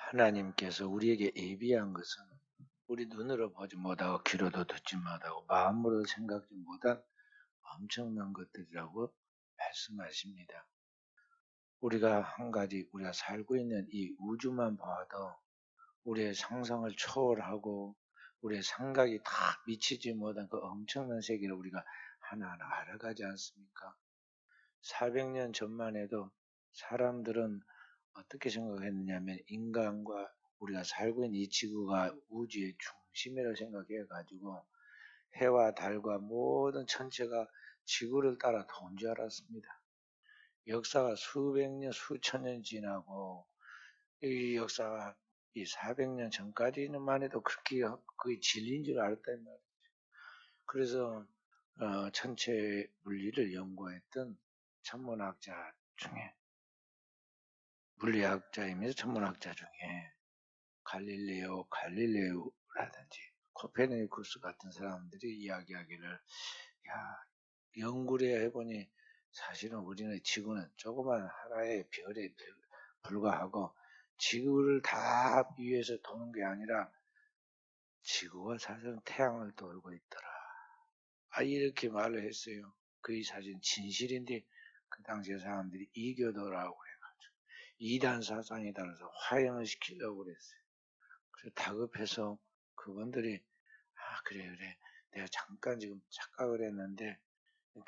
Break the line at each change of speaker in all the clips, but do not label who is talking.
하나님께서 우리에게 예비한 것은 우리 눈으로 보지 못하고 귀로도 듣지 못하고 마음으로 생각지 못한 엄청난 것들이라고 말씀하십니다. 우리가 한 가지 우리가 살고 있는 이 우주만 봐도 우리의 상상을 초월하고 우리의 생각이 다 미치지 못한 그 엄청난 세계를 우리가 하나하나 알아가지 않습니까? 400년 전만 해도 사람들은 어떻게 생각했느냐면 인간과 우리가 살고 있는 이 지구가 우주의 중심이라고 생각해 가지고 해와 달과 모든 천체가 지구를 따라 도는 줄 알았습니다. 역사가 수백 년, 수천 년 지나고 이 역사가 이 400년 전까지만 해도 그렇게 거의 진리인 줄 알았단 말이에요. 그래서 천체 물리를 연구했던 천문학자 중에 물리학자이면서 천문학자 중에 갈릴레오라든지 코페르니쿠스 같은 사람들이 이야기하기를 야, 연구를 해보니 사실은 우리는 지구는 조그만 하나의 별에 불과하고 지구를 다 위해서 도는 게 아니라 지구가 사실은 태양을 돌고 있더라. 이렇게 말을 했어요. 그 사실 진실인데 그 당시에 사람들이 이교도라고 해가지고 이단 사상에 따라서 화형을 시키려고 그랬어요. 그래서 다급해서 그분들이 그래 내가 잠깐 지금 착각을 했는데 뭐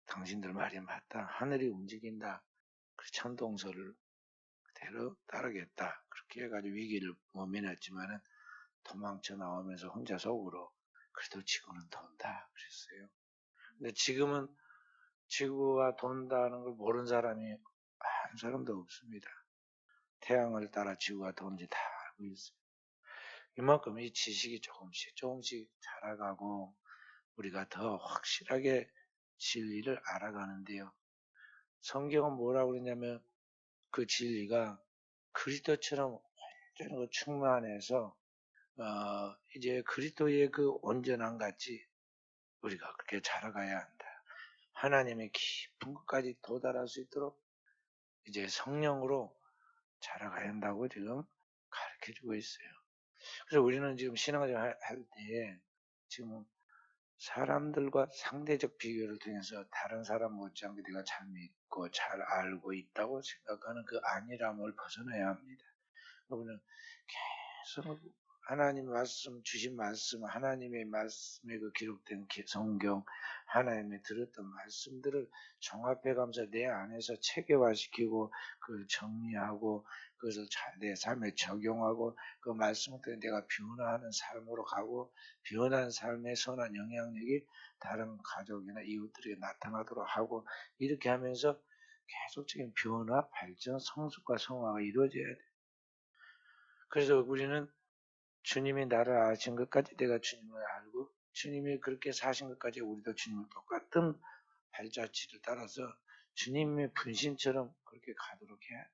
당신들 말이 맞다. 하늘이 움직인다. 그 천동설을 그대로 따르겠다. 그렇게 해가지고 위기를 모면했지만은 도망쳐 나오면서 혼자 속으로 그래도 지구는 돈다 그랬어요. 근데 지금은 지구가 돈다는 걸 모르는 사람이 한 사람도 없습니다. 태양을 따라 지구가 도는지 다 알고 있어요. 이만큼 이 지식이 조금씩 자라가고 우리가 더 확실하게 진리를 알아가는데요. 성경은 뭐라고 그러냐면 그 진리가 그리스도처럼 완전히 충만해서 이제 그리스도의 그 온전함 같이 우리가 그렇게 자라가야 한다. 하나님의 깊은 것까지 도달할 수 있도록 이제 성령으로 자라가야 한다고 지금 가르쳐주고 있어요. 그래서 우리는 지금 신앙을 할 때 지금 사람들과 상대적 비교를 통해서 다른 사람 못지않게 내가 잘 믿고 잘 알고 있다고 생각하는 그 안일함을 벗어나야 합니다. 우리는 계속 하나님 말씀 주신 말씀, 하나님의 말씀에 그 기록된 성경, 하나님의 들었던 말씀들을 종합해가면서 내 안에서 체계화시키고 그걸 정리하고 그것을 내 삶에 적용하고 그 말씀을 통해 내가 변화하는 삶으로 가고 변한 삶의 선한 영향력이 다른 가족이나 이웃들에게 나타나도록 하고 이렇게 하면서 계속적인 변화, 발전, 성숙과 성화가 이루어져야 돼. 그래서 우리는 주님이 나를 아신 것까지 내가 주님을 알고 주님이 그렇게 사신 것까지 우리도 주님을 똑같은 발자취를 따라서 주님의 분신처럼 그렇게 가도록 해야 돼.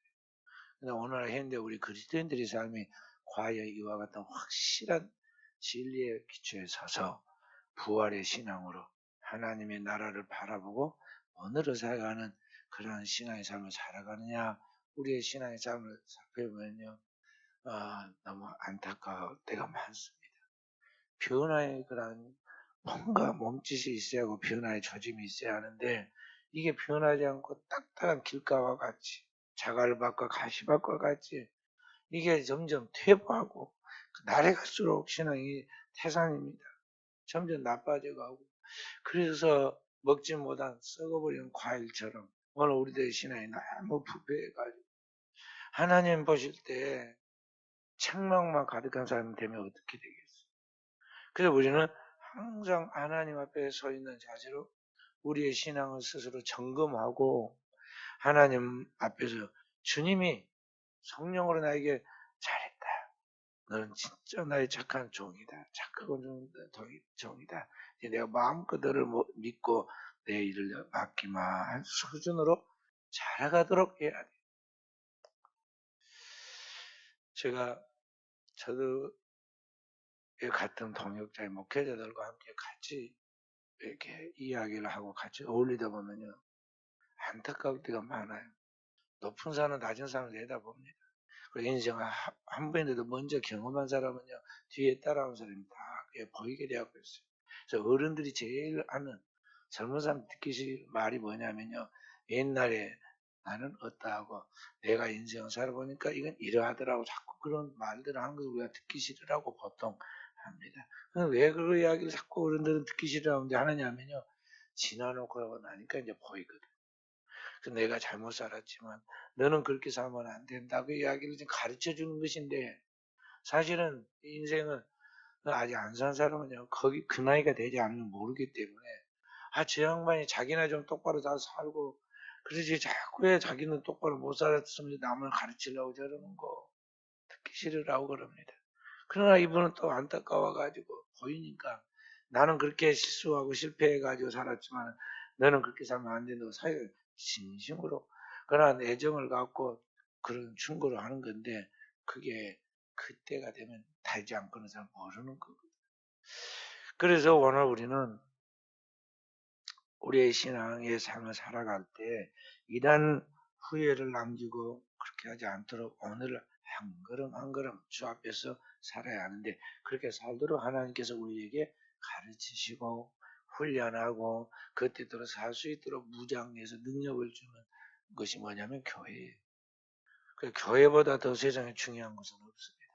근데 오늘 현대 우리 그리스도인들의 삶이 과연 이와 같은 확실한 진리의 기초에 서서 부활의 신앙으로 하나님의 나라를 바라보고 오늘을 살아가는 그러한 신앙의 삶을 살아가느냐 우리의 신앙의 삶을 살펴보면요 너무 안타까울 때가 많습니다. 변화의 그런 뭔가 몸짓이 있어야 하고 변화의 조짐이 있어야 하는데 이게 변하지 않고 딱딱한 길가와 같이 자갈밭과 가시밭과 같이 이게 점점 퇴보하고 날에 갈수록 신앙이 태산입니다. 점점 나빠져가고 그래서 먹지 못한 썩어버린 과일처럼 오늘 우리들의 신앙이 너무 부패해가지고 하나님 보실 때 책망만 가득한 사람이 되면 어떻게 되겠어요? 그래서 우리는 항상 하나님 앞에 서 있는 자세로 우리의 신앙을 스스로 점검하고 하나님 앞에서 주님이 성령으로 나에게 잘했다. 너는 진짜 나의 착한 종이다. 착하고 종이다. 이제 내가 마음껏 너를 믿고 내 일을 맡기만 수준으로 자라가도록 해야 돼. 저도 같은 동역자의 목회자들과 함께 같이 이렇게 이야기를 하고 같이 어울리다 보면요. 안타까울 때가 많아요. 높은 산은 낮은 산을 내다봅니다. 그리고 인생을 한 번이라도 먼저 경험한 사람은요, 뒤에 따라온 사람이 다 그게 보이게 되고 있어요. 그래서 어른들이 제일 아는 젊은 사람 듣기 말이 뭐냐면요, 옛날에 나는 어떠하고 내가 인생을 살아보니까 이건 이러하더라고 자꾸 그런 말들을 하는 걸 우리가 듣기 싫으라고 보통 합니다. 왜 그 이야기를 자꾸 어른들은 듣기 싫어하는데 하느냐면요, 지나놓고 나니까 이제 보이거든. 그래서 내가 잘못 살았지만 너는 그렇게 살면 안 된다고 이야기를 좀 가르쳐 주는 것인데, 사실은 인생은 아직 안 산 사람은요, 거기 그 나이가 되지 않으면 모르기 때문에, 저 양반이 자기나 좀 똑바로 다 살고, 그러지 자꾸 왜 자기는 똑바로 못 살았으면 남을 가르치려고 저러는 거, 듣기 싫으라고 그럽니다. 그러나 이분은 또 안타까워가지고 보이니까, 나는 그렇게 실수하고 실패해가지고 살았지만 너는 그렇게 살면 안 된다고 사회를 진심으로 그러한 애정을 갖고 그런 충고를 하는 건데, 그게 그때가 되면 달지 않고는 잘 모르는 거거든요. 그래서 오늘 우리는 우리의 신앙의 삶을 살아갈 때 이런 후회를 남기고 그렇게 하지 않도록 오늘 한 걸음 한 걸음 주 앞에서 살아야 하는데, 그렇게 살도록 하나님께서 우리에게 가르치시고 훈련하고 그때대로 살 수 있도록 무장해서 능력을 주는 것이 뭐냐면 교회예요. 그 교회보다 더 세상에 중요한 것은 없습니다.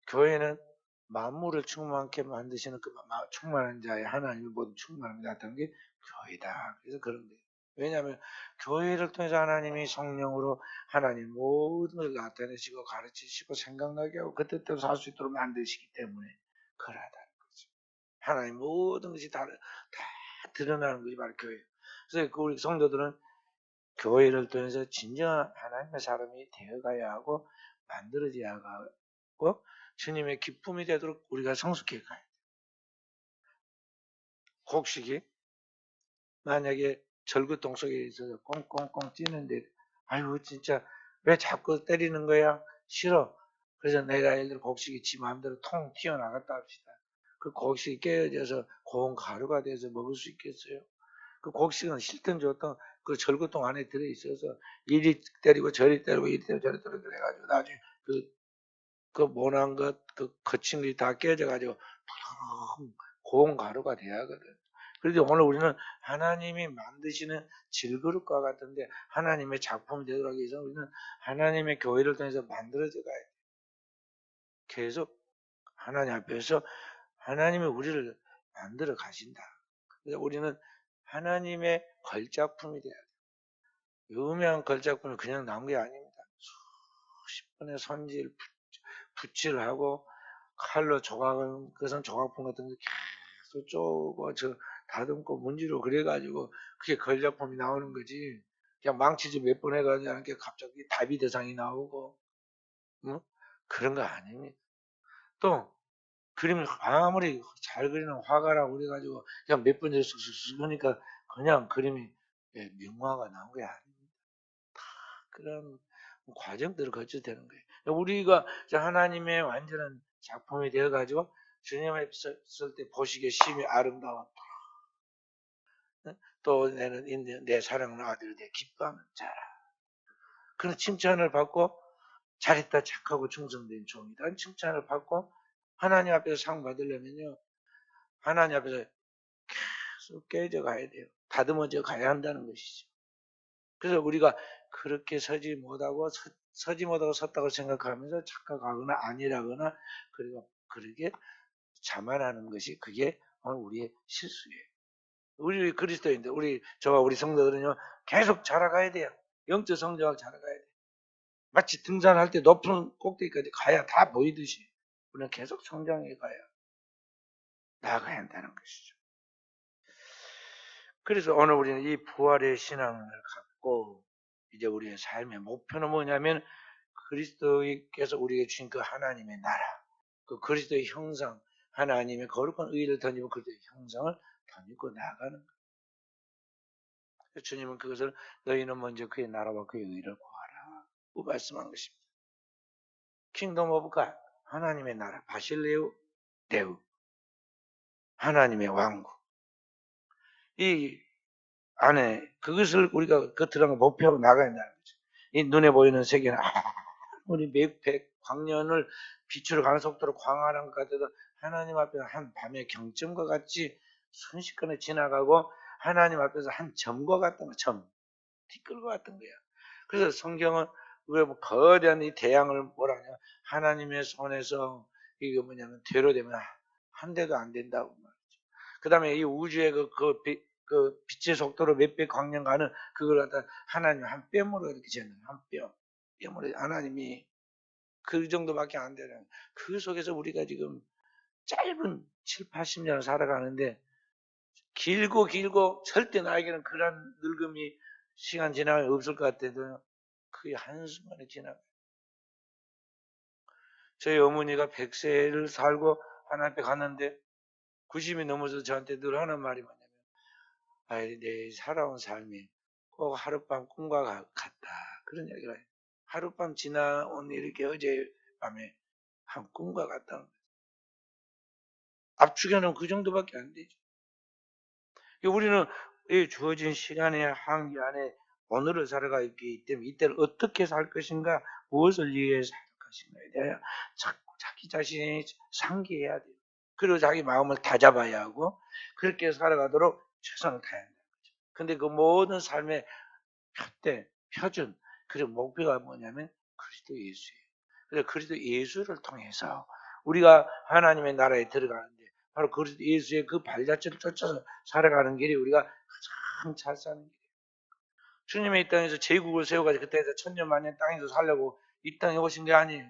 교회는 만물을 충만케 만드시는 그 충만한 자의 하나님의 모든 충만함이 나타나는 게 교회다. 그래서 그런 거예요. 왜냐하면 교회를 통해서 하나님이 성령으로 하나님 모든 걸 나타내시고 가르치시고 생각나게 하고 그 뜻대로 살 수 있도록 만드시기 때문에 그러하다는 거죠. 하나님 모든 것이 다 드러나는 것이 바로 교회예요. 그래서 우리 성도들은 교회를 통해서 진정한 하나님의 사람이 되어가야 하고 만들어져야 하고 주님의 기쁨이 되도록 우리가 성숙해 가야 돼요. 곡식이 만약에 절구통 속에 있어서 꽁꽁꽁 뛰는데, 아이고 진짜 왜 자꾸 때리는 거야? 싫어. 그래서 내가 예를 들어 곡식이 지 마음대로 통 튀어나갔다 합시다. 그 곡식이 깨어져서 고운 가루가 돼서 먹을 수 있겠어요? 그 곡식은 싫든 좋든 그 절구통 안에 들어있어서 이리 때리고 저리 때리고 이리 때리고 저리 때리고 그래가지고 나중에 그 모난 것, 그 거친 것이 다 깨져가지고 고운 가루가 돼야 하거든. 그런데 오늘 우리는 하나님이 만드시는 질그릇과 같은데 하나님의 작품이 되도록 하기 위해서 우리는 하나님의 교회를 통해서 만들어져 가야 돼. 계속 하나님 앞에서 하나님이 우리를 만들어 가신다. 그래서 우리는 하나님의 걸작품이 돼야 돼. 유명한 걸작품이 그냥 나온 게 아닙니다. 수십 번의 손질, 붓질하고 칼로 조각은 그것은 조각품 같은 거 계속 쪼고 저 다듬고 문지르고 그래가지고 그게 걸작품이 나오는 거지. 그냥 망치질 몇 번 해가지고 이렇게 갑자기 다비 대상이 나오고 뭐 그런 거 아닙니다. 또 그림을 아무리 잘 그리는 화가라고 그래가지고 그냥 몇 번 쓱쓱쓱 하니까 그냥 그림이 명화가 나온 게 아닙니다. 그런 과정들을 거쳐야 되는 거예요. 우리가 하나님의 완전한 작품이 되어가지고 주님 앞에 설 때 보시기에 심히 아름다워. 또 내 사랑하는 아들이 내 기뻐하는 자라. 그런 칭찬을 받고 잘했다 착하고 충성된 종이다 칭찬을 받고 하나님 앞에서 상 받으려면요, 하나님 앞에서 계속 깨져 가야 돼요. 다듬어져 가야 한다는 것이죠. 그래서 우리가 그렇게 서지 못하고 서지 못하고 섰다고 생각하면서 착각하거나 아니라거나 그리고 그렇게 자만하는 것이 그게 오늘 우리의 실수예요. 우리 그리스도인들, 저와 우리 성도들은요 계속 자라가야 돼요. 영적 성장을 자라가야 돼요. 마치 등산할 때 높은 꼭대기까지 가야 다 보이듯이 우리는 계속 성장해 가야 나아가야 한다는 것이죠. 그래서 오늘 우리는 이 부활의 신앙을 갖고 이제 우리의 삶의 목표는 뭐냐면 그리스도께서 우리에게 주신 그 하나님의 나라, 그 그리스도의 형상, 하나님의 거룩한 의를 던지고 그리스도의 형상을 던지고 나아가는 거예요. 주님은 그것을 너희는 먼저 그의 나라와 그의 의를 구하라 고 말씀한 것입니다. 킹덤 오브 갓, 하나님의 나라, 바실레우 대우, 하나님의 왕국. 이 안에 그것을 우리가 겉으로 목표로 나가야 한다는 거죠. 이 눈에 보이는 세계는 우리 몇백 광년을 빛으로 가는 속도로 광활한 것 같아도 하나님 앞에서 한 밤의 경점과 같이 순식간에 지나가고 하나님 앞에서 한 점과 같은 거, 점, 티끌과 같은 거야. 그래서 성경은 왜 거대한 이 태양을 뭐라 하냐, 하나님의 손에서 이게 뭐냐면 되로 되면 한 대도 안 된다고 말이죠. 그 다음에 이 우주의 그 빛의 속도로 몇백 광년 가는 그걸 갖다 하나님 한 뼘으로 이렇게 재는 한 뼘. 뼘으로 하나님이 그 정도밖에 안 되는 그 속에서 우리가 지금 짧은 7, 80년을 살아가는데 길고 절대 나에게는 그런 늙음이 시간 지나면 없을 것 같아도 그게 한순간에 지나가요. 저희 어머니가 100세를 살고 하나님 앞에 갔는데 90이 넘어서 저한테 늘 하는 말이 뭐냐면 아이, 내 살아온 삶이 꼭 하룻밤 꿈과 같다. 그런 얘기를 해요. 하룻밤 지나온 이렇게 어젯밤에 한 꿈과 같다는 거예요. 압축에는 그 정도밖에 안 되죠. 우리는 이 주어진 시간의 한계 안에 오늘을 살아가기 때문에 이때를 어떻게 살 것인가, 무엇을 위해 살 것인가에 대해 자꾸 자기 자신이 상기해야 돼요. 그리고 자기 마음을 다잡아야 하고 그렇게 살아가도록 최선을 다해야 돼요. 근데 그 모든 삶의 표대, 표준, 그리고 목표가 뭐냐면 그리스도 예수예요. 그래서 그리스도 예수를 통해서 우리가 하나님의 나라에 들어가는데 바로 그리스도 예수의 그 발자취를 쫓아서 살아가는 길이 우리가 가장 잘 사는 길이에요. 주님의 이 땅에서 제국을 세워가지고 그때에서 천년만년 땅에서 살려고 이 땅에 오신 게 아니에요.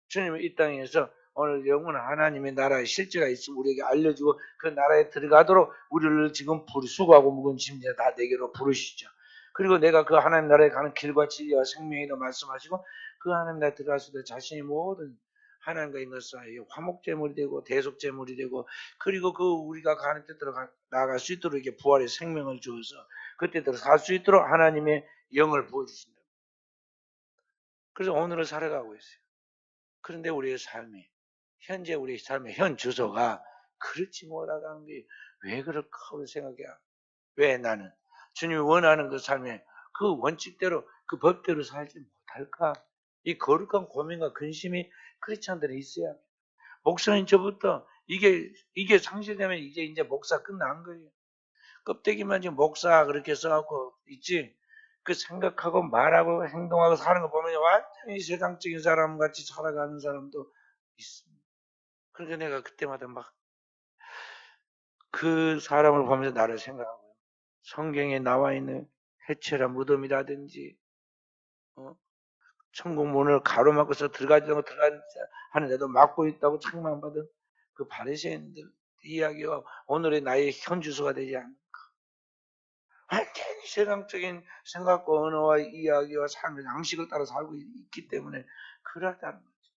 주님의 이 땅에서 오늘 영원한 하나님의 나라의 실제가 있으면 우리에게 알려주고 그 나라에 들어가도록 우리를 지금 수고하고 묵은 짐자 다 내게로 부르시죠. 그리고 내가 그 하나님 나라에 가는 길과 진리와 생명이라 말씀하시고 그 하나님 나라에 들어갔을 때 자신이 모든 하나님과 있는 사이에 화목제물이 되고 대속제물이 되고 그리고 그 우리가 가는 데 나아갈 수 있도록 이렇게 부활의 생명을 주어서 그때 들어갈 수 있도록 하나님의 영을 부어주신다. 그래서 오늘을 살아가고 있어요. 그런데 우리의 삶이 현재 우리 삶의 현 주소가 그렇지 못하다는 게 왜 그럴까 하고 생각해요. 왜 나는 주님이 원하는 그 삶에 그 원칙대로 그 법대로 살지 못할까? 이 거룩한 고민과 근심이 크리스찬들에 있어야 합니다. 목사님 저부터 이게 상실되면 이제 목사 끝난 거예요. 껍데기만 지금 목사 그렇게 써갖고 있지. 그 생각하고 말하고 행동하고 사는 거 보면 완전히 세상적인 사람 같이 살아가는 사람도 있습니다. 그러니까 내가 그때마다 막 그 사람을 보면서 나를 생각하고요. 성경에 나와 있는 해체라 무덤이라든지 천국 문을 가로막고서 들어가지 않고 하는데도 막고 있다고 책망받은 그 바리새인들 이야기와 오늘의 나의 현 주소가 되지 않는 완전히 세상적인 생각과 언어와 이야기와 삶의 양식을 따라 살고 있기 때문에 그렇다는 거죠.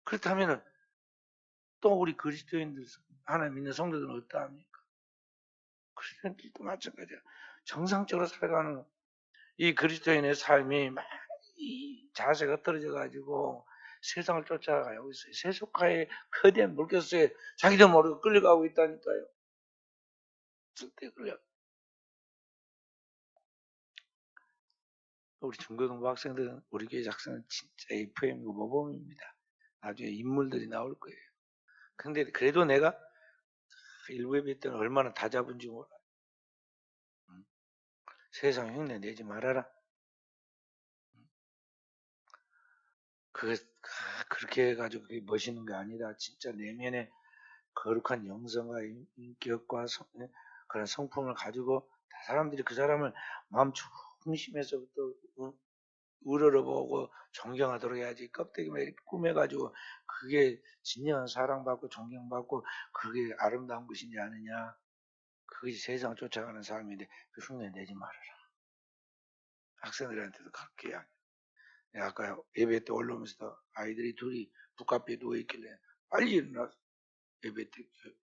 그렇다면 또 우리 그리스도인들 하나님 믿는 성도들은 어떠합니까? 그리스도인들도 마찬가지야. 정상적으로 살아가는 이 그리스도인의 삶이 많이 자세가 떨어져 가지고 세상을 쫓아가고 있어요. 세속화의 거대한 물결에 자기도 모르고 끌려가고 있다니까요. 쓸데 끌려. 우리 중고등부 학생들은 우리 교회 학생은 진짜 FM이고 모범입니다. 나중에 인물들이 나올 거예요. 근데 그래도 내가 일부 예배 때는 얼마나 다 잡은지 몰라. 세상 흉내 내지 말아라. 그렇게 해가지고 그게 멋있는 게 아니다. 진짜 내면에 거룩한 영성과 인격과 그런 성품을 가지고 사람들이 그 사람을 마음 중심에서부터 우러러보고 존경하도록 해야지. 껍데기만 이렇게 꾸며가지고 그게 진정한 사랑받고 존경받고 그게 아름다운 것이지 않느냐. 그게 세상 쫓아가는 삶인데 그 흉내 내지 말아라. 학생들한테도 그렇게 이야기. 내가 아까 예배 때 올라오면서 아이들이 둘이 북카페에 누워있길래 빨리 일어나서 예배 때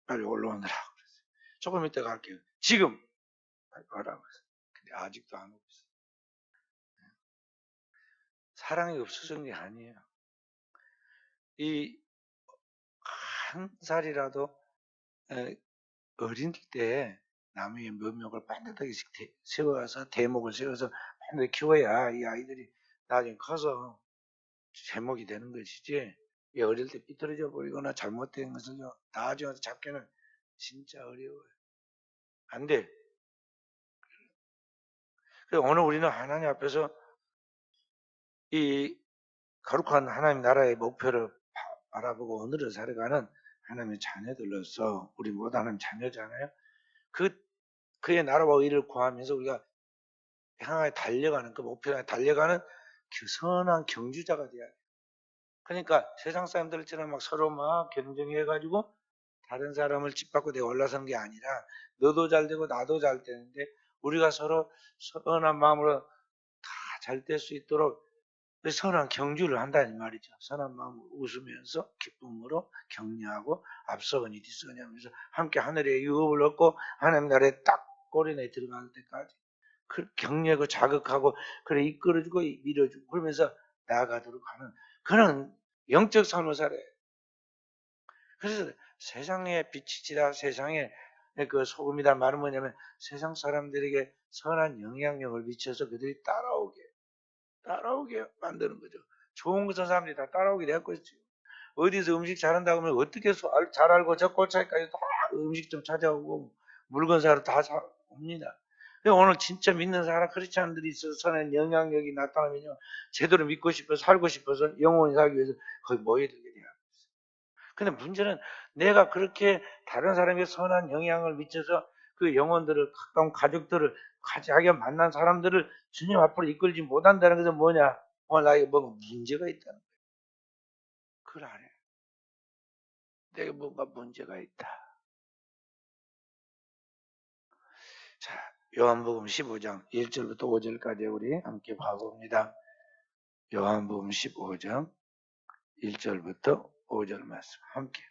빨리 올라오느라 그랬어요. 조금 이따 갈게요. 지금 빨리 가라고 했어요. 근데 아직도 안 오고 있어요. 사랑이 없어진 게 아니에요. 이 한 살이라도 어린 때 나무의 묘목을 반듯하게 세워서 대목을 세워서 반듯하게 키워야 이 아이들이 나중에 커서 제목이 되는 것이지, 어릴 때 삐뚤어져 버리거나 잘못된 것을 나중에 잡기는 진짜 어려워요. 안 돼. 그래서 오늘 우리는 하나님 앞에서 이 거룩한 하나님 나라의 목표를 바라보고 오늘을 살아가는 하나님의 자녀들로서, 우리 모두 하나님 자녀잖아요. 그의 나라와 의를 구하면서 우리가 향하여 달려가는, 그 목표에 달려가는 선한 경주자가 돼야 돼. 그러니까 세상 사람들처럼 막 서로 막 경쟁해가지고 다른 사람을 짓밟고 내가 올라선 게 아니라, 너도 잘 되고 나도 잘 되는데 우리가 서로 선한 마음으로 다 잘 될 수 있도록 선한 경주를 한다는 말이죠. 선한 마음으로 웃으면서 기쁨으로 격려하고 앞서거니 뒤서거니 하면서 함께 하늘의 유업을 얻고 하나님 나라에 딱 꼬리내 들어갈 때까지 그 격려하고 자극하고 그래 이끌어주고 밀어주고 그러면서 나아가도록 하는 그런 영적 삶을 살아요. 그래서 세상에 빛이지라 세상에 그 소금이다 말은 뭐냐면 세상 사람들에게 선한 영향력을 미쳐서 그들이 따라오게 만드는 거죠. 좋은 것은 사람들이 다 따라오게 되었고 있죠. 어디서 음식 잘한다고 하면 어떻게 잘 알고 저 꼴차이까지 다 음식 좀 찾아오고 물건 사러 다 옵니다. 근데 오늘 진짜 믿는 사람 크리스찬들이 있어서 선한 영향력이 나타나면요, 제대로 믿고 싶어서 살고 싶어서 영원히 살기 위해서 거의 모여들게 돼요. 근데 문제는 내가 그렇게 다른 사람에게 선한 영향을 미쳐서 그 영혼들을, 가까운 가족들을, 자기가 만난 사람들을 주님 앞으로 이끌지 못한다는 것은 뭐냐? 오늘 나에게 뭔가 문제가 있다는 거예요. 그걸 알아요. 내게 뭔가 문제가 있다. 자, 요한복음 15장 1절부터 5절까지 우리 함께 봐봅니다. 요한복음 15장 1절부터 5절 말씀 함께.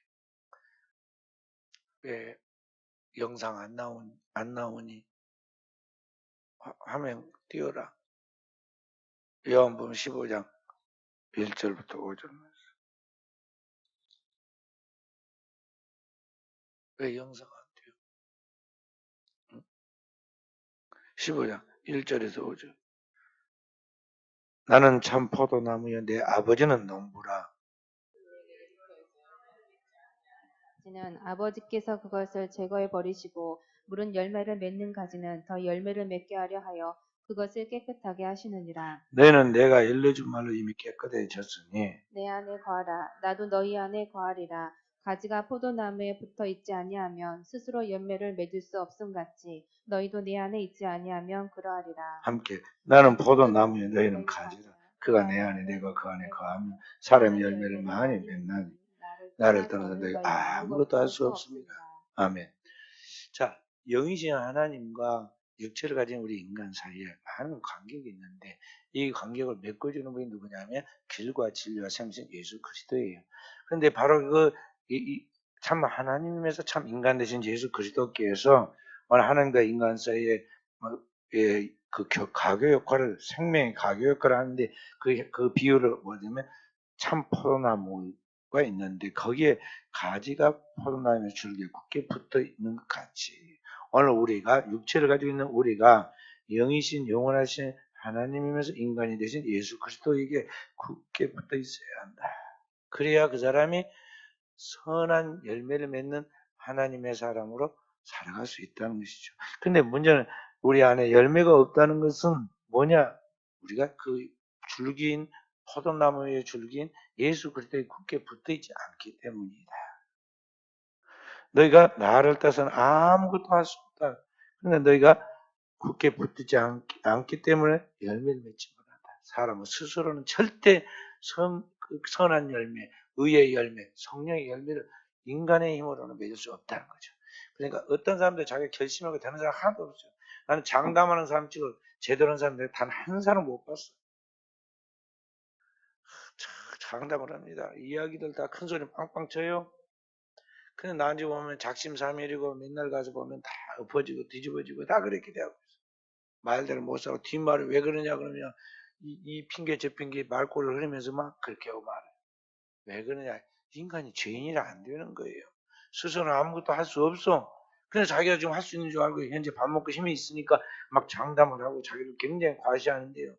왜 영상 안 나오니 화면 띄워라. 요한복음 15장 1절부터 5절 말씀. 왜 영상 안 돼요? 응? 15장 1절에서 5절. 나는 참 포도나무여 내 아버지는 농부라.
가지는 아버지께서 그것을 제거해 버리시고 무른 열매를 맺는 가지는 더 열매를 맺게 하려 하여 그것을 깨끗하게 하시느니라.
너희는 내가 일러준 말로 이미 깨끗해졌으니
내 안에 거하라. 나도 너희 안에 거하리라. 가지가 포도나무에 붙어 있지 아니하면 스스로 열매를 맺을 수 없음 같이 너희도 내 안에 있지 아니하면 그러하리라.
함께. 나는 포도나무여 너희는 가지라. 그가 내 안에 내가 그 안에 거하면 사람이 열매를 많이 맺나니 나를 떠나서 너희 아무것도 할 수 없습니다. 아멘. 자, 영이신 하나님과 육체를 가진 우리 인간 사이에 많은 관계가 있는데 이 관계를 메꿔주는 분이 누구냐면 길과 진리와 생신 예수 그리스도예요. 그런데 바로 참 하나님에서 참 인간 되신 예수 그리스도께서 오늘 하나님과 인간 사이에 그 가교 역할을, 생명의 가교 역할을 하는데 그 비유를 뭐냐면 참 포도나무가 있는데 거기에 가지가 포도나무의 줄기에 굳게 붙어 있는 것 같이 오늘 우리가 육체를 가지고 있는 우리가 영이신 영원하신 하나님이면서 인간이 되신 예수 그리스도에게 굳게 붙어 있어야 한다. 그래야 그 사람이 선한 열매를 맺는 하나님의 사람으로 살아갈 수 있다는 것이죠. 근데 문제는 우리 안에 열매가 없다는 것은 뭐냐? 우리가 그 줄기인 포도나무의 줄기인 예수 그리스도에 굳게 붙어 있지 않기 때문이다. 너희가 나를 떠서는 아무것도 할 수 없다. 그런데 너희가 굳게 붙지 않기 때문에 열매를 맺지 못한다. 사람은 스스로는 절대 선한 열매, 의의 열매, 성령의 열매를 인간의 힘으로는 맺을 수 없다는 거죠. 그러니까 어떤 사람들 자기가 결심하고 되는 사람 하나도 없어요. 나는 장담하는 사람 찍어 제대로 한 사람들 단 한 사람 못 봤어. 장담을 합니다. 이야기들 다 큰 소리 빵빵 쳐요. 근데 나한테 보면 작심삼일이고 맨날 가서 보면 다 엎어지고 뒤집어지고 다 그렇게 되고 있어. 말대로 못 사고 뒷말을 왜 그러냐 그러면 이 핑계 저 핑계 말꼬를 흐르면서 막 그렇게 하고 말해. 왜 그러냐? 인간이 죄인이라 안 되는 거예요. 스스로는 아무것도 할 수 없어. 그래서 자기가 지금 할 수 있는 줄 알고 현재 밥 먹고 힘이 있으니까 막 장담을 하고 자기를 굉장히 과시하는데요.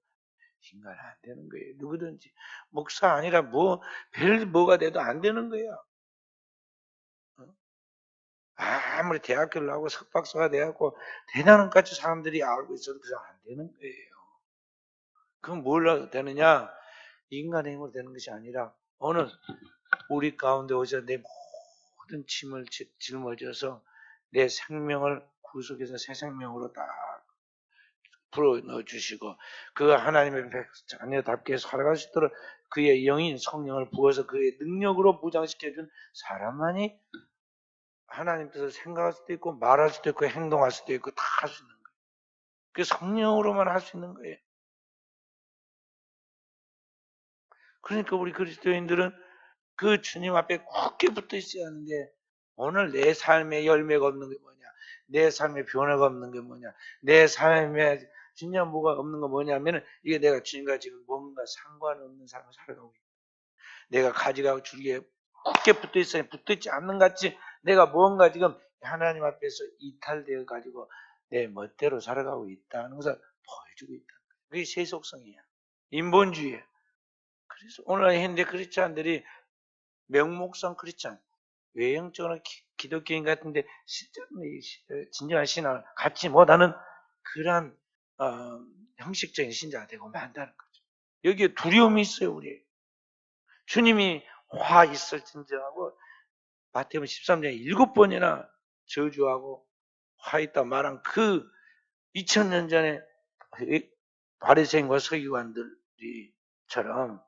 인간은 안 되는 거예요. 누구든지. 목사 아니라 별 뭐가 돼도 안 되는 거야. 아무리 대학교를 나오고 석박사가 돼갖고 대단한 것까지 사람들이 알고 있어도 그냥 안 되는 거예요. 그건 뭘로 되느냐? 인간의 힘으로 되는 것이 아니라 어느 우리 가운데 오셔서 내 모든 짐을 짊어져서 내 생명을 구속해서 새 생명으로 딱 불어 넣어주시고 그 하나님의 자녀답게 살아갈 수 있도록 그의 영인 성령을 부어서 그의 능력으로 무장시켜준 사람만이 하나님 뜻을 생각할 수도 있고 말할 수도 있고 행동할 수도 있고 다 할 수 있는 거예요. 그 성령으로만 할 수 있는 거예요. 그러니까 우리 그리스도인들은 그 주님 앞에 굳게 붙어 있어야 하는데 오늘 내 삶에 열매가 없는 게 뭐냐? 내 삶에 변화가 없는 게 뭐냐? 내 삶에 진짜 뭐가 없는 거 뭐냐면 이게 내가 주님과 지금 뭔가 상관없는 삶을 살아가고 있다. 내가 가지가고 줄기에 굳게 붙어 있어야 붙어 있지 않는 것 같이 내가 뭔가 지금 하나님 앞에서 이탈되어 가지고 내 멋대로 살아가고 있다는 것을 보여주고 있다. 그게 세속성이야. 인본주의야. 그래서 오늘 현대 크리스찬들이 명목상 크리스찬, 외형적으로 기독교인 같은데 실제로는 진정한 신앙을 갖지 못하는 그러한 형식적인 신자가 되고 만다는 거죠. 여기에 두려움이 있어요, 우리. 주님이 화 있을진저하고 마태복음 13장에 7번이나 저주하고 화 있다 말한 그 2000년 전에 바리새인과 서기관들이처럼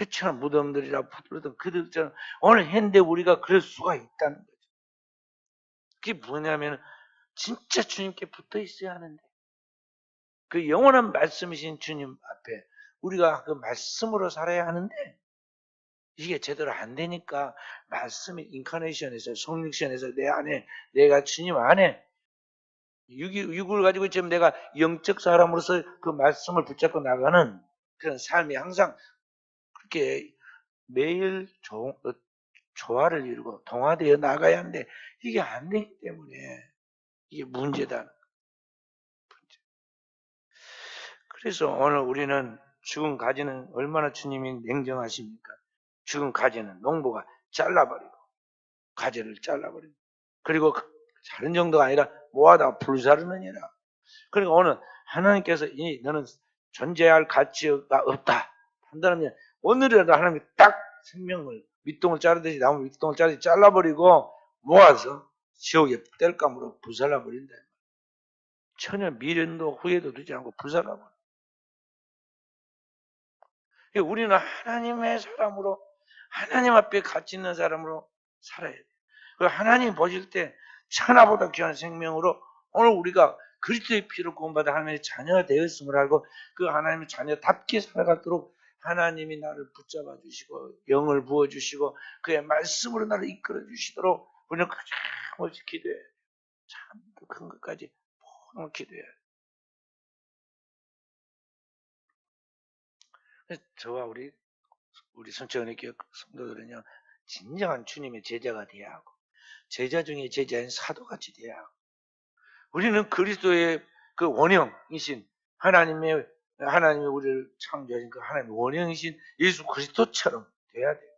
회초한 무덤들이라 부르던 그들처럼 오늘 현대 우리가 그럴 수가 있다는 거죠. 그게 뭐냐면 진짜 주님께 붙어 있어야 하는데 그 영원한 말씀이신 주님 앞에 우리가 그 말씀으로 살아야 하는데 이게 제대로 안 되니까 말씀이 인카네이션에서 성육신에서 내 안에 내가 주님 안에 육을 가지고 지금 내가 영적 사람으로서 그 말씀을 붙잡고 나가는 그런 삶이 항상 그렇게 매일 조화를 이루고 동화되어 나가야 하는데 이게 안 되기 때문에 이게 문제다. 그래서 오늘 우리는 죽은 가지는 얼마나 주님이 냉정하십니까? 죽은 가지는 농부가 잘라버리고 가지를 잘라버리고 그리고 자른 정도가 아니라 모아다 불사르느니라. 그러니까 오늘 하나님께서 너는 존재할 가치가 없다 판단하면 오늘이라도 하나님이 딱 생명을 밑동을 자르듯이 나무 밑동을 자르듯이 잘라버리고 모아서 지옥에 뗄감으로 불살라버린다. 전혀 미련도 후회도 두지 않고 불살라버려. 우리는 하나님의 사람으로 하나님 앞에 가치 있는 사람으로 살아야 돼요. 하나님 보실 때 천하보다 귀한 생명으로 오늘 우리가 그리스도의 피로 구원받아 하나님의 자녀가 되었음을 알고 그 하나님의 자녀답게 살아가도록 하나님이 나를 붙잡아 주시고 영을 부어 주시고 그의 말씀으로 나를 이끌어 주시도록 우리는 참없이 기도해야 돼요. 참 큰 것까지 포함을 기도해야 돼요. 저와 우리 선천의 성도들은요 진정한 주님의 제자가 돼야 하고 제자 중에 제자인 사도같이 돼야 하고 우리는 그리스도의 그 원형이신 하나님이 우리를 창조하신 그 하나님의 원형이신 예수 그리스도처럼 돼야 돼요.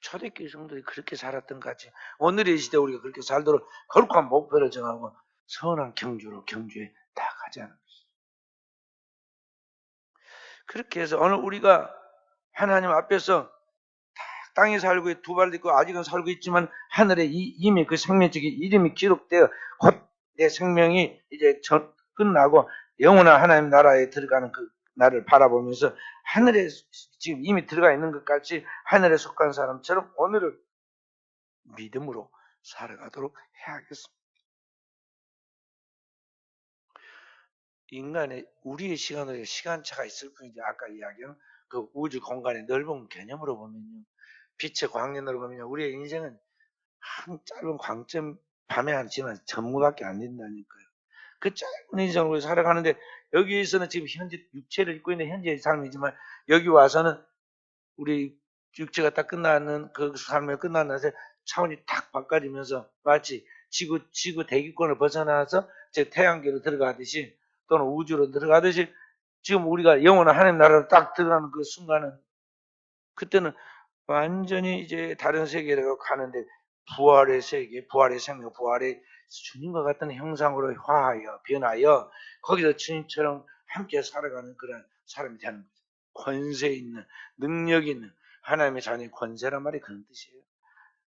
초대교회 성도들이 그렇게 살았던 것 같이 오늘의 시대 우리가 그렇게 살도록 거룩한 목표를 정하고 선한 경주에 다 가자는 것이죠. 그렇게 해서 오늘 우리가 하나님 앞에서 땅에 살고 두 발 딛고 아직은 살고 있지만 하늘에 이미 그 생명적인 이름이 기록되어 곧 내 생명이 이제 끝나고 영원한 하나님 나라에 들어가는 그 나를 바라보면서 하늘에 지금 이미 들어가 있는 것 같이 하늘에 속한 사람처럼 오늘을 믿음으로 살아가도록 해야겠습니다. 인간의 우리의 시간으로 시간차가 있을 뿐이지 아까 이야기한 그 우주 공간의 넓은 개념으로 보면요. 빛의 광년으로 보면 우리의 인생은 한 짧은 광점 밤에 한지만 전무밖에 안 된다니까요. 그 짧은 인생으로 살아가는데 여기에서는 지금 현재 육체를 입고 있는 현재의 삶이지만 여기 와서는 우리 육체가 딱 끝나는 그 삶이 끝나는 날에 차원이 딱 바꿔지면서 마치 지구 대기권을 벗어나서 제 태양계로 들어가듯이 또는 우주로 들어가듯이 지금 우리가 영원한 하나님 나라로 딱 들어가는 그 순간은 그때는 완전히 이제 다른 세계로 가는데 부활의 세계, 부활의 생명, 부활의 주님과 같은 형상으로 화하여 변하여 거기서 주님처럼 함께 살아가는 그런 사람이 되는 거죠. 권세 있는, 능력 있는 하나님의 자녀의 권세란 말이 그런 뜻이에요.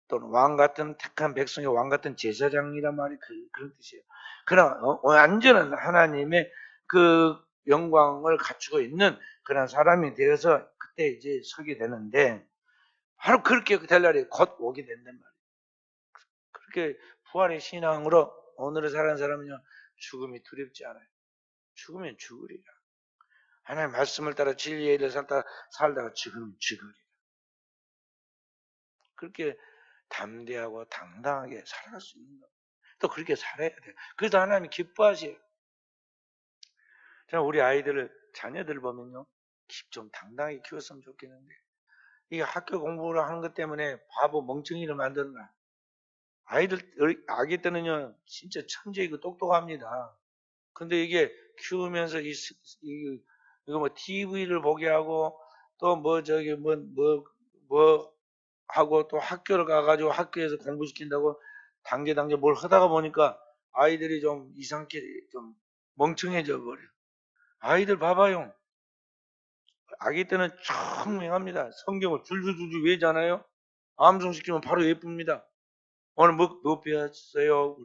또는 왕 같은 택한 백성의 왕 같은 제사장이란 말이 그런 뜻이에요. 그런 완전한 하나님의 그 영광을 갖추고 있는 그런 사람이 되어서 그때 이제 서게 되는데 바로 그렇게 될 날이 곧 오게 된단 말이에요. 그렇게 부활의 신앙으로 오늘을 사는 사람은요, 죽음이 두렵지 않아요. 죽으면 죽으리라. 하나님의 말씀을 따라 진리의 일을 살다가 죽으면 죽으리라. 그렇게 담대하고 당당하게 살아갈 수 있는 거예요. 또 그렇게 살아야 돼요. 그래서 하나님이 기뻐하세요. 저는 우리 아이들을, 자녀들 보면요, 좀 당당하게 키웠으면 좋겠는데, 이게 학교 공부를 하는 것 때문에 바보 멍청이를 만드는 아기 때는요, 진짜 천재이고 똑똑합니다. 근데 이게 키우면서 이거 뭐 TV를 보게 하고, 또 뭐 저기 뭐 하고 또 학교를 가가지고 학교에서 공부시킨다고 단계 뭘 하다가 보니까 아이들이 좀 이상하게 좀 멍청해져 버려. 아이들 봐봐요. 아기 때는 청명합니다. 성경을 줄줄줄줄 외잖아요. 암송시키면 바로 예쁩니다. 오늘 뭐 배웠어요?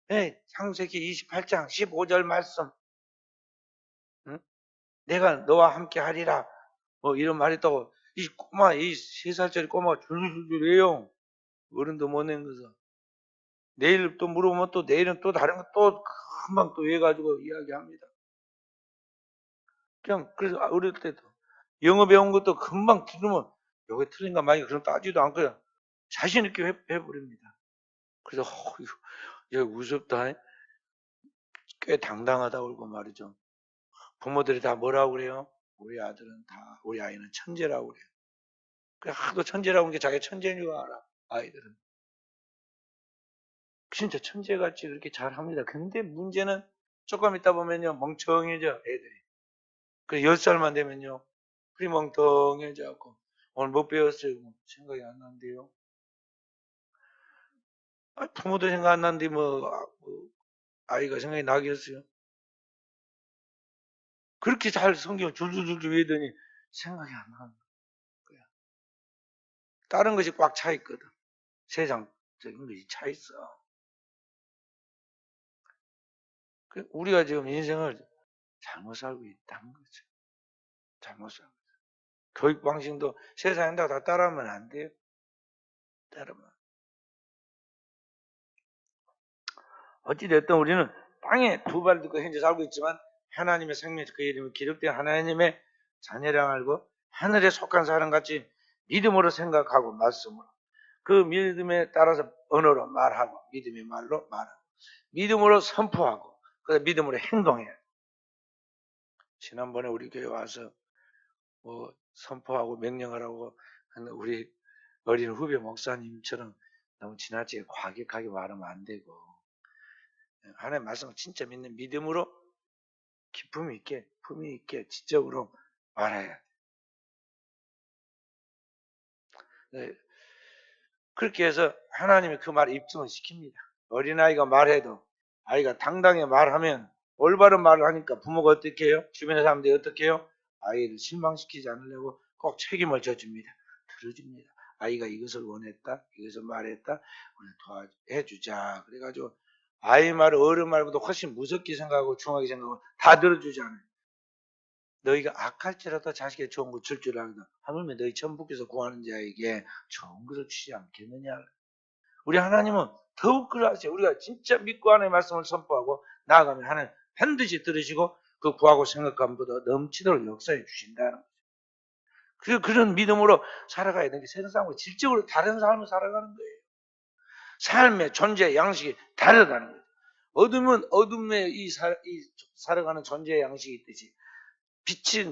네, 창세기 28장 15절 말씀. 응? 내가 너와 함께 하리라. 뭐 이런 말이 있다고. 이 3살짜리 꼬마가 줄줄줄 외요. 어른도 못 낸 것을. 내일 또 물어보면 또 내일은 또 다른 거 또 금방 또 외가지고 이야기합니다. 그냥 그래서 어릴 때도 영어 배운 것도 금방 들으면 여기 틀린가 많이 그럼 따지도 않고요. 자신 있게 해버립니다. 그래서 이거 무섭다. 꽤 당당하다고 그러고 말이죠. 부모들이 다 뭐라고 그래요? 우리 아이는 천재라고 그래요. 그냥 하도 천재라고 하는 게 자기 천재인 줄 알아. 아이들은. 진짜 천재같이 그렇게 잘합니다. 근데 문제는 조금 있다 보면요. 멍청해져 애들이. 그 10살만 되면요. 그리 멍텅해져갖고 오늘 못 배웠어요. 생각이 안 난대요. 부모도 생각 안 나는데 아이가 생각이 나겠어요. 그렇게 잘 성경 줄줄줄줄 외우더니 생각이 안 나는 거야. 다른 것이 꽉 차 있거든. 세상적인 것이 차 있어. 우리가 지금 인생을 잘못 살고 있다는 거죠. 잘못 살고 있어. 교육 방식도 세상인다고 다 따라하면 안 돼요. 따라하면. 어찌됐든 우리는 땅에 두 발 딛고 현재 살고 있지만 하나님의 생명, 그 이름이 기록된 하나님의 자녀랑 알고 하늘에 속한 사람같이 믿음으로 생각하고 말씀으로 그 믿음에 따라서 언어로 말하고 믿음의 말로 말하고 믿음으로 선포하고 그 믿음으로 행동해요. 지난번에 우리 교회 와서 선포하고 명령하라고 하는 우리 어린 후배 목사님처럼 너무 지나치게 과격하게 말하면 안 되고 하나님의 말씀을 진짜 믿는 믿음으로 기쁨이 있게 품위 있게 지적으로 말해야 돼. 네. 그렇게 해서 하나님이 그 말을 입증을 시킵니다. 어린아이가 말해도 아이가 당당히 말하면 올바른 말을 하니까 부모가 어떻게 해요? 주변의 사람들이 어떻게 해요? 아이를 실망시키지 않으려고 꼭 책임을 져줍니다. 들어줍니다. 아이가 이것을 원했다. 이것을 말했다. 우리 도와주자. 그래가지고 아이 말을 어른 말보다 훨씬 무섭게 생각하고 중하게 생각하고 다 들어주잖아요. 너희가 악할지라도 자식에게 좋은 걸 줄 줄 알거든. 하물며 너희 천부께서 구하는 자에게 좋은 것을 주지 않겠느냐. 우리 하나님은 더욱 그러하세요. 우리가 진짜 믿고 하나님의 말씀을 선포하고 나아가면 하나님 반드시 들으시고 그 구하고 생각함보다 넘치도록 역사해 주신다는 거죠. 그리고 그런 믿음으로 살아가야 되는 게 세상 사람과 질적으로 다른 삶을 살아가는 거예요. 삶의 존재 양식이 다르다는 거예요. 어둠은 어둠의 살아가는 존재 양식이 있듯이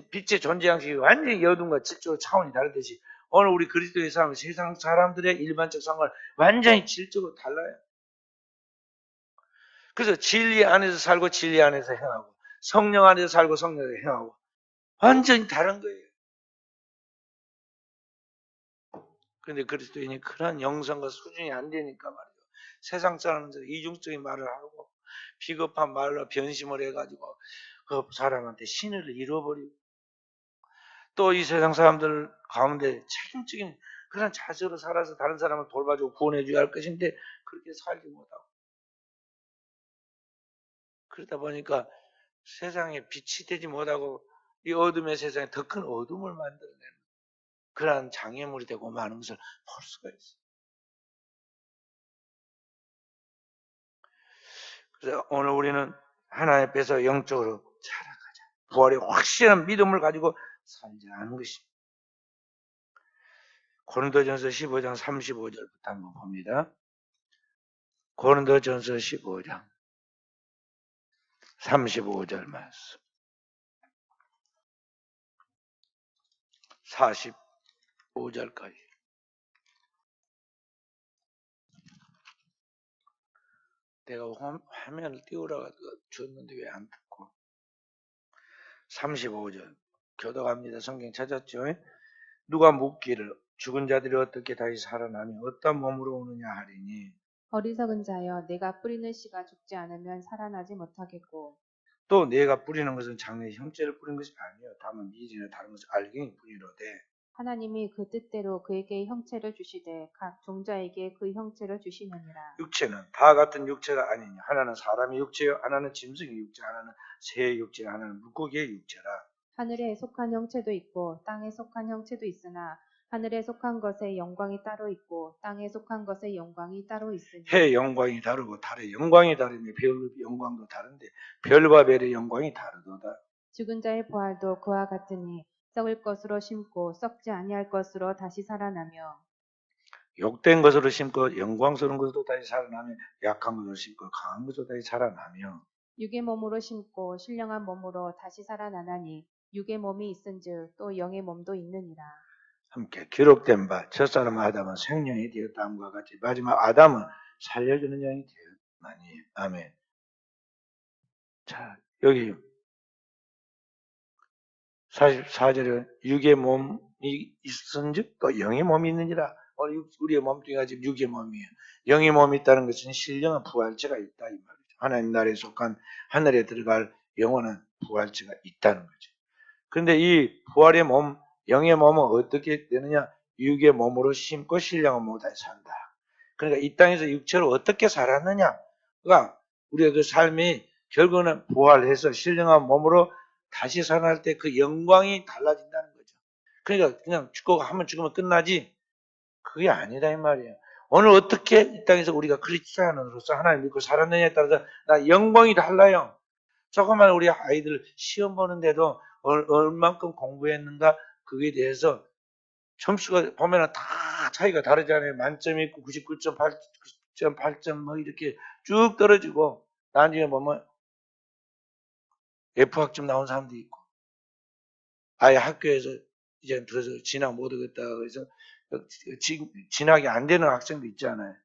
빛의 존재 양식이 완전히 어둠과 질적으로 차원이 다르듯이 오늘 우리 그리스도의 삶은 세상 사람들의 일반적 상황을 완전히 질적으로 달라요. 그래서 진리 안에서 살고 진리 안에서 행하고 성령 안에서 살고 성령 안에서 행하고 완전히 다른 거예요. 그런데 그리스도인이 그런 영성과 수준이 안 되니까 말이에요. 세상 사람들 이중적인 말을 하고 비겁한 말로 변심을 해가지고 그 사람한테 신을 잃어버리고 또 이 세상 사람들 가운데 책임적인 그런 자세로 살아서 다른 사람을 돌봐주고 구원해줘야 할 것인데 그렇게 살지 못하고 그러다 보니까 세상에 빛이 되지 못하고 이 어둠의 세상에 더 큰 어둠을 만들어내는 그러한 장애물이 되고 많은 것을 볼 수가 있어요. 그래서 오늘 우리는 하나님 앞에서 영적으로 자라가자. 부활의 확실한 믿음을 가지고 살자는 것입니다. 고린도전서 15장 35절부터 한번 봅니다. 고린도전서 15장 35절 말씀 45절까지 내가 화면을 띄우라고 줬는데 왜 안 듣고 35절 교도갑니다. 성경 찾았죠? 누가 묻기를 죽은 자들이 어떻게 다시 살아나며 어떤 몸으로 오느냐 하리니
어리석은 자여, 내가 뿌리는 씨가 죽지 않으면 살아나지 못하겠고
또 내가 뿌리는 것은 장래의 형체를 뿌린 것이 아니요 다만 미진이나 다른 것을 알갱이 뿌리로되
하나님이 그 뜻대로 그에게 형체를 주시되 각 종자에게 그 형체를 주시느니라.
육체는 다 같은 육체가 아니니 하나는 사람의 육체요 하나는 짐승의 육체 하나는 새의 육체 하나는 물고기의 육체라.
하늘에 속한 형체도 있고 땅에 속한 형체도 있으나 하늘에 속한 것의 영광이 따로 있고 땅에 속한 것의 영광이 따로 있으니
해의 영광이 다르고 달의 영광이 다르며 별의 영광도 다른데 별과 별의 영광이 다르도다.
죽은 자의 부활도 그와 같으니 썩을 것으로 심고 썩지 아니할 것으로 다시 살아나며
욕된 것으로 심고 영광스러운 것으로 다시 살아나며 약한 것으로 심고 강한 것으로 다시 살아나며
육의 몸으로 심고 신령한 몸으로 다시 살아나나니 육의 몸이 있은즉 또 영의 몸도 있느니라.
함께 기록된 바 첫사람 아담은 생명이 되었다함과 같이 마지막 아담은 살려주는 영이 되었나니 아멘. 자 여기 44절에 육의 몸이 있은즉 또 영의 몸이 있느니라. 우리의 몸 중에 지금 육의 몸이에요. 영의 몸이 있다는 것은 신령한 부활체가 있다 이 말이죠. 하나님 나라에 속한 하늘에 들어갈 영원한 부활체가 있다는 거죠. 그런데 이 부활의 몸, 영의 몸은 어떻게 되느냐? 육의 몸으로 심고 신령한 몸으로 다시 산다. 그러니까 이 땅에서 육체로 어떻게 살았느냐가 우리의 그 삶이 결국은 부활해서 신령한 몸으로 다시 살아날 때 그 영광이 달라진다는 거죠. 그러니까 그냥 죽고 한번 죽으면 끝나지 그게 아니다 이 말이에요. 오늘 어떻게 이 땅에서 우리가 크리스찬으로서 하나님 믿고 살았느냐에 따라서 나 영광이 달라요. 조금만 우리 아이들 시험 보는데도 얼만큼 공부했는가 그거에 대해서 점수가 보면 다 차이가 다르잖아요. 만점이 있고 99.8, 9.8점 뭐 이렇게 쭉 떨어지고 나중에 보면 F학점 나온 사람도 있고 아예 학교에서 이제 들어서 진학 못 하겠다고 해서 진학이 안 되는 학생도 있잖아요.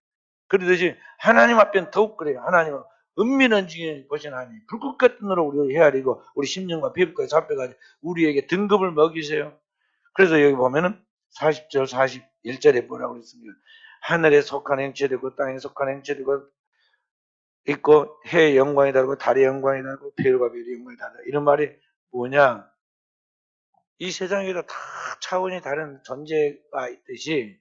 그러듯이 하나님 앞에는 더욱 그래요. 하나님은 은밀한 중에 보시나니 불꽃 같은 노로 우리를 헤아리고 우리 심령과 피부까지 잡혀가지고 우리에게 등급을 먹이세요. 그래서 여기 보면은 40절 41절에 뭐라고 그랬습니까? 하늘에 속한 행체되고 땅에 속한 행체되고 있고 해의 영광이 다르고 달의 영광이 다르고 별과 별의 영광이 다르다. 이런 말이 뭐냐? 이 세상에도 다 차원이 다른 존재가 있듯이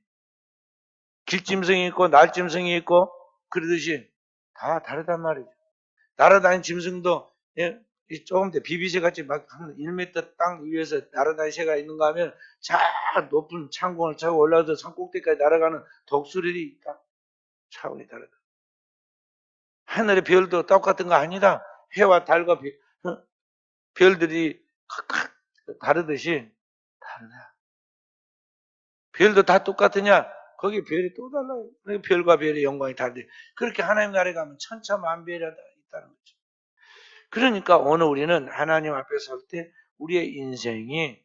길짐승이 있고 날짐승이 있고 그러듯이 다 다르단 말이죠. 날아다니는 짐승도 예, 조금 더 비비새 같이 막 한 1m 땅 위에서 날아다니는 새가 있는가 하면 저 높은 창공을 차고 올라서 산 꼭대기까지 날아가는 독수리들이 딱 차원이 다르다. 하늘의 별도 똑같은 거 아니다. 해와 달과 별들이 각각 다르듯이 다르다. 별도 다 똑같으냐? 거기 별이 또 달라요. 별과 별의 영광이 다른데 그렇게 하나님 나라에 가면 천차만별이 있다는 거죠. 그러니까 오늘 우리는 하나님 앞에 설 때 우리의 인생이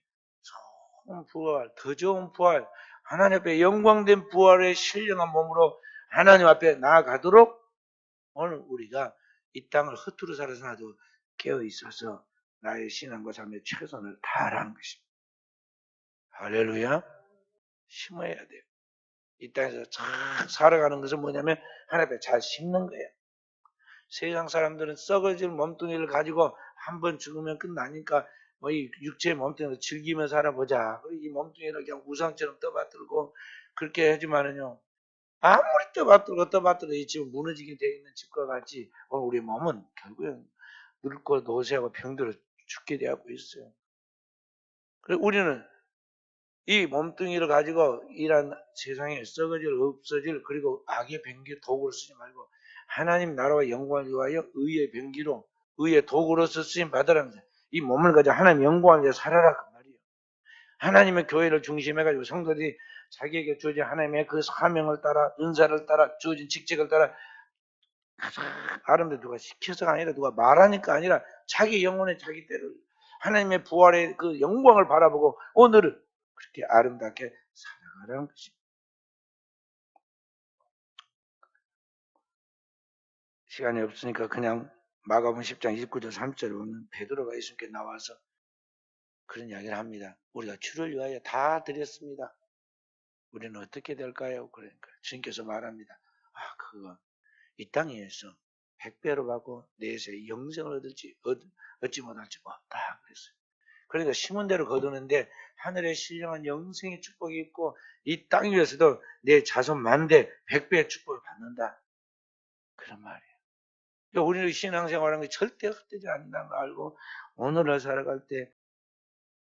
좋은 부활, 더 좋은 부활, 하나님 앞에 영광된 부활의 신령한 몸으로 하나님 앞에 나아가도록 오늘 우리가 이 땅을 허투루 살아서 나도 깨어 있어서 나의 신앙과 삶의 최선을 다하라는 것입니다. 할렐루야. 심어야 돼요. 이 땅에서 잘 살아가는 것은 뭐냐면 하나님 앞에 잘 심는 거예요. 세상 사람들은 썩어질 몸뚱이를 가지고 한번 죽으면 끝나니까 뭐 이 육체의 몸뚱이를 즐기며 살아보자. 그리고 이 몸뚱이를 그냥 우상처럼 떠받들고 그렇게 하지만은요. 아무리 떠받들고 이 지금 무너지게 되어 있는 집과 같이 오늘 우리 몸은 결국엔 늙고 노쇠하고 병들어 죽게 되고 있어요. 그리고 우리는 이 몸뚱이를 가지고 이런 세상에 썩어질, 없어질, 그리고 악의 병기 도구를 쓰지 말고 하나님 나라와 영광을 위하여 의의 병기로, 의의 도구로서 쓰임 받으라는 거예요. 이 몸을 가지고 하나님 영광을 위해 살아라 그 말이에요. 하나님의 교회를 중심해가지고 성도들이 자기에게 주어진 하나님의 그 사명을 따라, 은사를 따라, 주어진 직책을 따라 가장 아름다워 누가 시켜서가 아니라 누가 말하니까 아니라 자기 영혼의 자기 때를 하나님의 부활의 그 영광을 바라보고 오늘은 그렇게 아름답게 살아가라는 것입니다. 시간이 없으니까 그냥 마가복음 10장 29절 3절에 보면 베드로가 예수님께 나와서 그런 이야기를 합니다. 우리가 주를 위하여 다 드렸습니다. 우리는 어떻게 될까요? 그러니까 주님께서 말합니다. 그거 이 땅에서 100배로 받고 내세 영생을 얻지 못할지 없다 그랬어요. 그러니까 심은 대로 거두는데 하늘의 신령한 영생의 축복이 있고 이 땅 위에서도 내 자손 만대 100배의 축복을 받는다. 그런 말이에요. 그러니까 우리는 신앙생활하는 게 절대 헛되지 않는다는 걸 알고 오늘을 살아갈 때